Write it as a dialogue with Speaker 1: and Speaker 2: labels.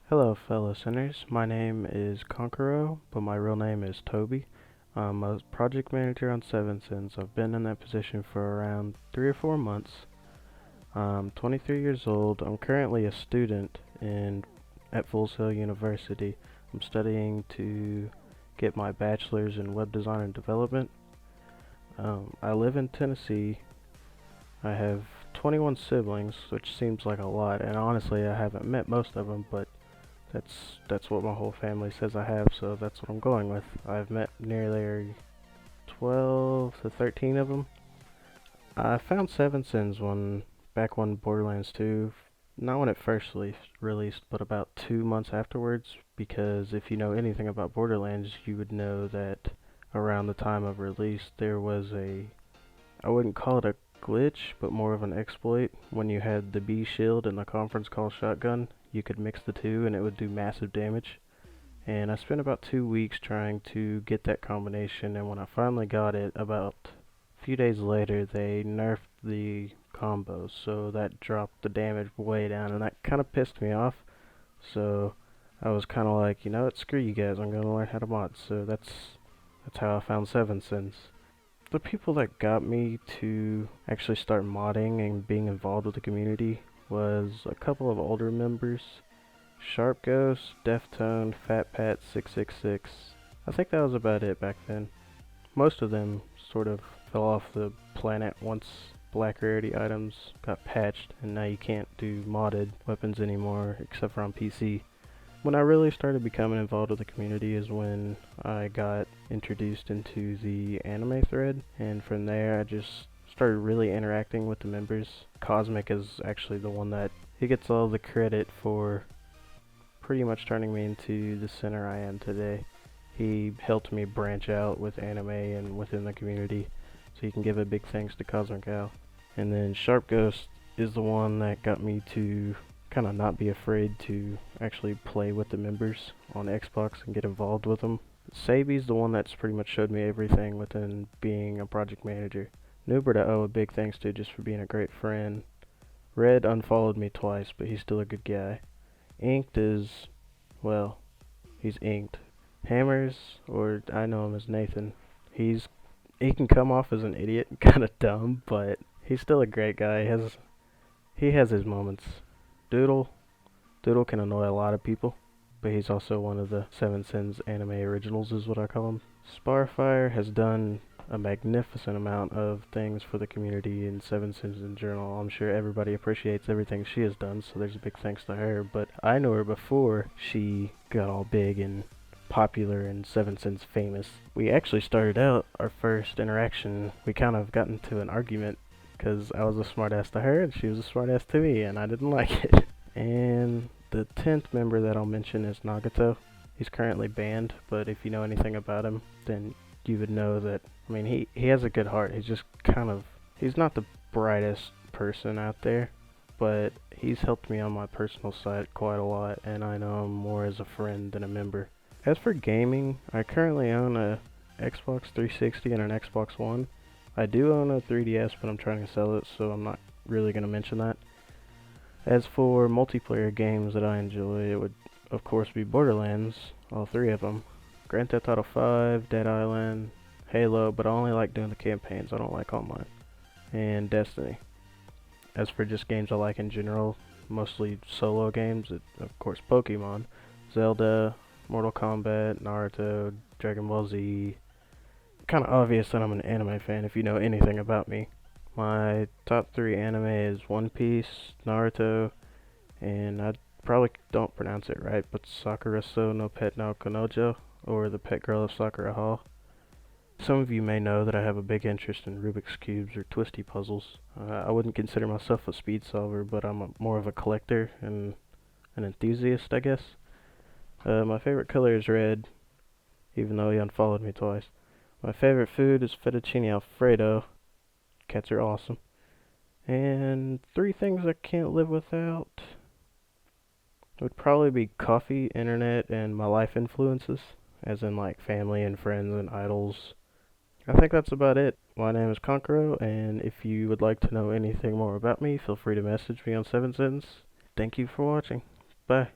Speaker 1: Hello, fellow sinners. My name is Kankuro, but my real name is Toby. I'm a project manager on Seven Sins. I've been in that position for around 3 or 4 months. I'm 23 years old. I'm currently a student at Full Sail University. I'm studying to get my bachelor's in web design and development. I live in Tennessee. I have 21 siblings, which seems like a lot, and honestly, I haven't met most of them, but that's what my whole family says I have, so that's what I'm going with. I've met nearly 12 to 13 of them. I found Seven Sins back when Borderlands 2, not when it first released, but about 2 months afterwards, because if you know anything about Borderlands, you would know that around the time of release there was I wouldn't call it a glitch, but more of an exploit. When you had the B shield and the conference call shotgun, you could mix the two and it would do massive damage. And I spent about 2 weeks trying to get that combination, and when I finally got it, about a few days later, they nerfed the combos, so that dropped the damage way down, and that kind of pissed me off. So I was kind of like, you know what, screw you guys, I'm gonna learn how to mod. So that's how I found Seven Sins. The people that got me to actually start modding and being involved with the community was a couple of older members. Sharp Ghost, Deftone, Fat Pat 666. I think that was about it back then. Most of them sort of fell off the planet once black rarity items got patched, and now you can't do modded weapons anymore except for on PC. When I really started becoming involved with the community is when I got introduced into the anime thread, and from there I just started really interacting with the members. Cosmic is actually the one that he gets all the credit for pretty much turning me into the center I am today. He helped me branch out with anime and within the community, so you can give a big thanks to Cosmic Al. And then Sharp Ghost is the one that got me to kind of not be afraid to actually play with the members on Xbox and get involved with them. Sabi's the one that's pretty much showed me everything within being a project manager. Noober I owe a big thanks to just for being a great friend. Red unfollowed me twice, but he's still a good guy. Inked is, well, he's inked. Hammers, or I know him as Nathan, he can come off as an idiot and kind of dumb, but he's still a great guy. He has his moments. Doodle can annoy a lot of people, but he's also one of the Seven Sins anime originals is what I call him. Sparfire has done a magnificent amount of things for the community and Seven Sins in general. I'm sure everybody appreciates everything she has done, so there's a big thanks to her, but I knew her before she got all big and popular and Seven Sins famous. We actually started out our first interaction, we kind of got into an argument because I was a smartass to her and she was a smartass to me, and I didn't like it. And the 10th member that I'll mention is Nagato. He's currently banned, but if you know anything about him, then you would know that, I mean, he has a good heart. He's just he's not the brightest person out there, but he's helped me on my personal side quite a lot, and I know him more as a friend than a member. As for gaming, I currently own a Xbox 360 and an Xbox One. I do own a 3DS, but I'm trying to sell it, so I'm not really going to mention that. As for multiplayer games that I enjoy, it would of course be Borderlands, all three of them. Grand Theft Auto 5, Dead Island, Halo, but I only like doing the campaigns, I don't like online. And Destiny. As for just games I like in general, mostly solo games, of course Pokemon, Zelda, Mortal Kombat, Naruto, Dragon Ball Z. Kinda obvious that I'm an anime fan if you know anything about me. My top 3 anime is One Piece, Naruto, and I probably don't pronounce it right, but Sakuraso no Pet no Kanojo, or The Pet Girl of Sakura Hall. Some of you may know that I have a big interest in Rubik's Cubes or twisty puzzles. I wouldn't consider myself a speed solver, but I'm more of a collector and an enthusiast, I guess. My favorite color is red, even though he unfollowed me twice. My favorite food is fettuccine alfredo. Cats are awesome. And 3 things I can't live without would probably be coffee, internet, and my life influences, as in like family and friends and idols. I think that's about it. My name is Kankuro, and if you would like to know anything more about me, feel free to message me on 7 Sins. Thank you for watching. Bye.